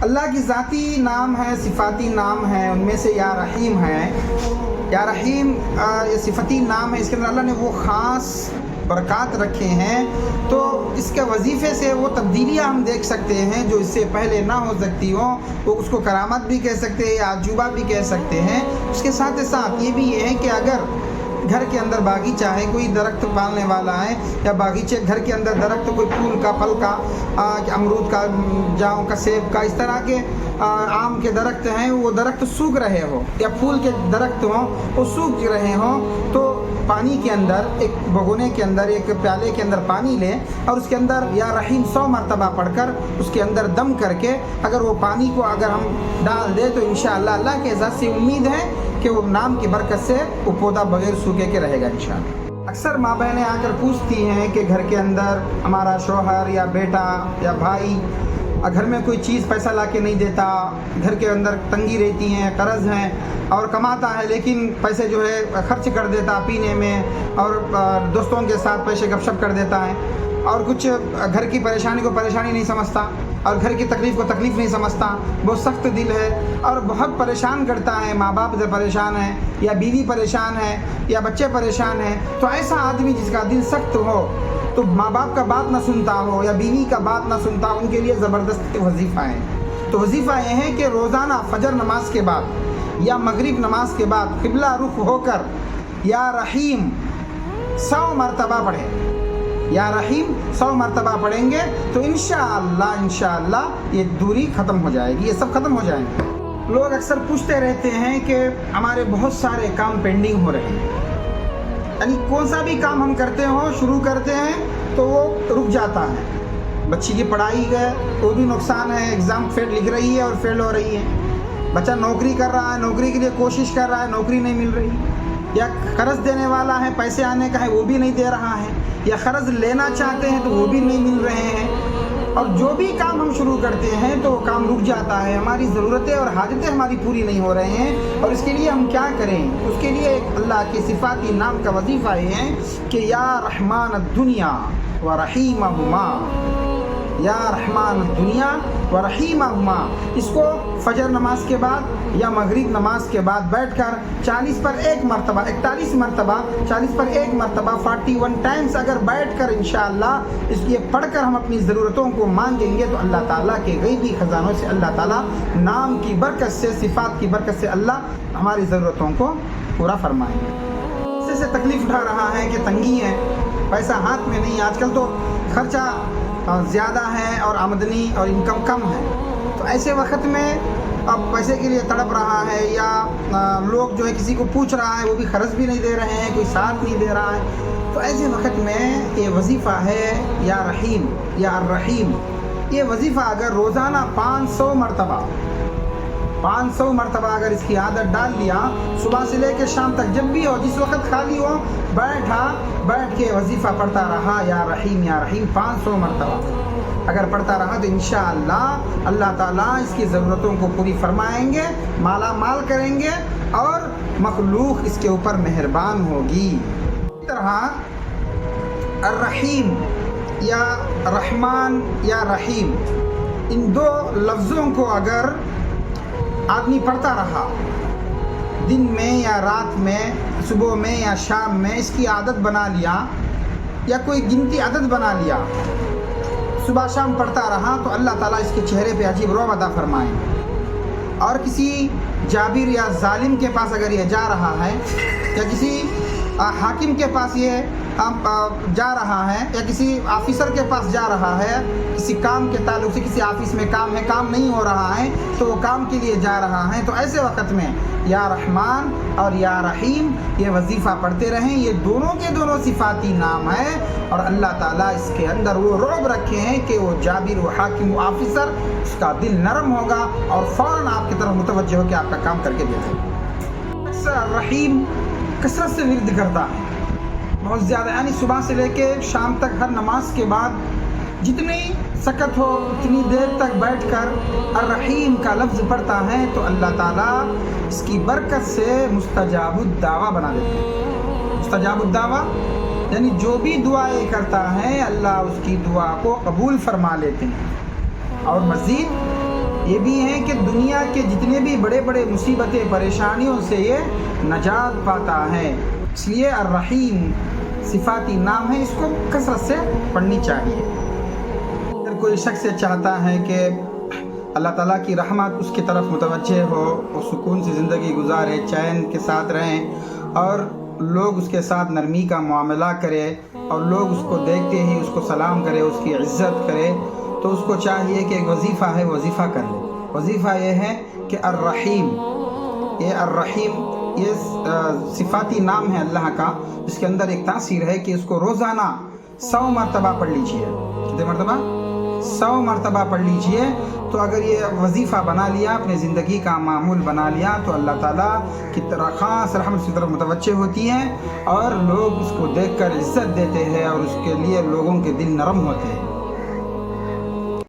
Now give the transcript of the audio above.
اللہ کی ذاتی نام ہے، صفاتی نام ہے، ان میں سے یا رحیم ہے۔ یا رحیم یہ صفتی نام ہے، اس کے اندر اللہ نے وہ خاص برکات رکھے ہیں، تو اس کے وظیفے سے وہ تبدیلیاں ہم دیکھ سکتے ہیں جو اس سے پہلے نہ ہو سکتی ہوں، وہ اس کو کرامت بھی کہہ سکتے ہیں یا عجوبہ بھی کہہ سکتے ہیں۔ اس کے ساتھ ساتھ یہ بھی یہ ہے کہ اگر گھر کے اندر باغیچہ ہے، کوئی درخت پالنے والا ہے، یا باغیچے گھر کے اندر درخت کوئی پھول کا، پھل کا، امرود کا، جاؤں کا، سیب کا، اس طرح کے آم کے درخت ہیں، وہ درخت سوکھ رہے ہو، یا پھول کے درخت ہوں وہ سوکھ رہے ہوں، تو پانی کے اندر ایک بگونے کے اندر، ایک پیالے کے اندر پانی لیں اور اس کے اندر یا رحیم 100 مرتبہ پڑھ کر اس کے اندر دم کر کے اگر وہ پانی کو اگر ہم ڈال دیں تو انشاءاللہ اللہ کے اعزاز سے امید ہے کہ وہ نام کی برکت سے وہ پودا بغیر سوکھے کے رہے گا انشاءاللہ۔ اکثر ماں بہنیں آ کر پوچھتی ہیں کہ گھر کے اندر ہمارا شوہر یا بیٹا یا بھائی گھر میں کوئی چیز پیسہ لا کے نہیں دیتا، گھر کے اندر تنگی رہتی ہیں، قرض ہیں، اور کماتا ہے لیکن پیسے جو ہے خرچ کر دیتا پینے میں، اور دوستوں کے ساتھ پیسے گپ شپ کر دیتا ہے، اور کچھ گھر کی پریشانی کو پریشانی نہیں سمجھتا، اور گھر کی تکلیف کو تکلیف نہیں سمجھتا، بہت سخت دل ہے اور بہت پریشان کرتا ہے، ماں باپ سے پریشان ہے، یا بیوی پریشان ہے، یا بچے پریشان ہیں، تو ایسا آدمی جس کا دل سخت ہو، تو ماں باپ کا بات نہ سنتا ہو یا بیوی کا بات نہ سنتا ہو، ان کے لیے زبردست وظیفہ ہے۔ تو وظیفہ یہ ہے کہ روزانہ فجر نماز کے بعد یا مغرب نماز کے بعد قبلہ رخ ہو کر یا رحیم 100 مرتبہ پڑھیں، یا رحیم 100 مرتبہ پڑھیں گے تو انشاءاللہ یہ دوری ختم ہو جائے گی، یہ سب ختم ہو جائیں گے۔ لوگ اکثر پوچھتے رہتے ہیں کہ ہمارے بہت سارے کام پینڈنگ ہو رہے ہیں، یعنی کون سا بھی کام ہم کرتے ہوں، شروع کرتے ہیں تو وہ رک جاتا ہے۔ بچی کی پڑھائی ہے وہ بھی نقصان ہے، ایگزام لکھ رہی ہے اور فیل ہو رہی ہے، بچہ نوکری کر رہا ہے، نوکری کے لیے کوشش کر رہا ہے، نوکری نہیں مل رہی، یا قرض دینے والا ہے، پیسے آنے کا ہے وہ بھی نہیں دے رہا ہے، یا قرض لینا چاہتے ہیں تو وہ بھی نہیں مل رہے ہیں، اور جو بھی کام ہم شروع کرتے ہیں تو وہ کام رک جاتا ہے، ہماری ضرورتیں اور حاجتیں ہماری پوری نہیں ہو رہے ہیں، اور اس کے لیے ہم کیا کریں؟ اس کے لیے ایک اللہ کی صفاتی نام کا وظیفہ یہ ہے کہ یا رحمان الدنیا و رحیمہما، یا رحمان الدنیا و رحیمہما، اس کو فجر نماز کے بعد یا مغرب نماز کے بعد بیٹھ کر 40 پر 1 مرتبہ 41 مرتبہ 40 پر 1 مرتبہ 41 ٹائمز اگر بیٹھ کر انشاءاللہ اس لیے پڑھ کر ہم اپنی ضرورتوں کو مانگیں گے تو اللہ تعالیٰ کے غیبی خزانوں سے اللہ تعالیٰ نام کی برکت سے، صفات کی برکت سے اللہ ہماری ضرورتوں کو پورا فرمائیں گے۔ اس سے تکلیف اٹھا رہا ہے کہ تنگی ہے، پیسہ ہاتھ میں نہیں، آج کل تو خرچہ زیادہ ہے اور آمدنی اور انکم کم ہے، تو ایسے وقت میں اب پیسے کے لیے تڑپ رہا ہے، یا لوگ جو ہے کسی کو پوچھ رہا ہے وہ بھی قرض بھی نہیں دے رہے ہیں، کوئی ساتھ نہیں دے رہا ہے، تو ایسے وقت میں یہ وظیفہ ہے یا رحیم یا الرحیم، یہ وظیفہ اگر روزانہ 500 مرتبہ اگر اس کی عادت ڈال لیا، صبح سے لے کے شام تک جب بھی ہو، جس وقت خالی ہو، بیٹھ کے وظیفہ پڑھتا رہا یا رحیم 500 مرتبہ اگر پڑھتا رہا تو انشاءاللہ اللہ تعالیٰ اس کی ضرورتوں کو پوری فرمائیں گے، مالا مال کریں گے، اور مخلوق اس کے اوپر مہربان ہوگی۔ اس طرح الرحیم یا رحمان یا رحیم، ان دو لفظوں کو اگر آدمی پڑھتا رہا دن میں یا رات میں، صبح میں یا شام میں، اس کی عادت بنا لیا یا کوئی گنتی عدد بنا لیا، صبح شام پڑھتا رہا تو اللہ تعالیٰ اس کے چہرے پہ عجیب رعب عطا فرمائیں۔ اور کسی جابر یا ظالم کے پاس اگر یہ جا رہا ہے، یا کسی حاکم کے پاس یہ جا رہا ہے، یا کسی آفیسر کے پاس جا رہا ہے، کسی کام کے تعلق سے، کسی آفس میں کام ہے، کام نہیں ہو رہا ہے تو وہ کام کے لیے جا رہا ہے، تو ایسے وقت میں یا رحمان اور یا رحیم یہ وظیفہ پڑھتے رہیں، یہ دونوں کے دونوں صفاتی نام ہے، اور اللہ تعالیٰ اس کے اندر وہ رعب رکھے ہیں کہ وہ جابر و حاکم و آفیسر اس کا دل نرم ہوگا اور فوراً آپ کی طرف متوجہ ہو کے آپ کا کام کر کے دے دے گا۔ رحیم کثرت سے ورد کرتا ہے، بہت زیادہ، یعنی صبح سے لے کے شام تک ہر نماز کے بعد جتنی سکت ہو اتنی دیر تک بیٹھ کر الرحیم کا لفظ پڑھتا ہے تو اللہ تعالیٰ اس کی برکت سے مستجاب الدعویٰ بنا دیتے ہیں۔ مستجاب الدعویٰ یعنی جو بھی دعائیں کرتا ہے اللہ اس کی دعا کو قبول فرما لیتے ہیں، اور مزید یہ بھی ہے کہ دنیا کے جتنے بھی بڑے بڑے مصیبتیں پریشانیوں سے یہ نجات پاتا ہے. اس لیے الرحیم صفاتی نام ہے، اس کو کثرت سے پڑھنی چاہیے. اگر کوئی شخص چاہتا ہے کہ اللہ تعالیٰ کی رحمت اس کی طرف متوجہ ہو، وہ سکون سے زندگی گزارے، چین کے ساتھ رہیں، اور لوگ اس کے ساتھ نرمی کا معاملہ کرے، اور لوگ اس کو دیکھتے ہی اس کو سلام کرے، اس کی عزت کرے، تو اس کو چاہیے کہ ایک وظیفہ ہے، وظیفہ کر لے. وظیفہ یہ ہے کہ الرحیم، یہ الرحیم یہ صفاتی نام ہے اللہ کا، جس کے اندر ایک تاثیر ہے کہ اس کو روزانہ 100 مرتبہ پڑھ لیجئے. کتنے مرتبہ؟ 100 مرتبہ پڑھ لیجئے. تو اگر یہ وظیفہ بنا لیا، اپنے زندگی کا معمول بنا لیا، تو اللہ تعالیٰ کی طرح خاص رحمت کی طرف متوجہ ہوتی ہیں، اور لوگ اس کو دیکھ کر عزت دیتے ہیں، اور اس کے لیے لوگوں کے دل نرم ہوتے ہیں.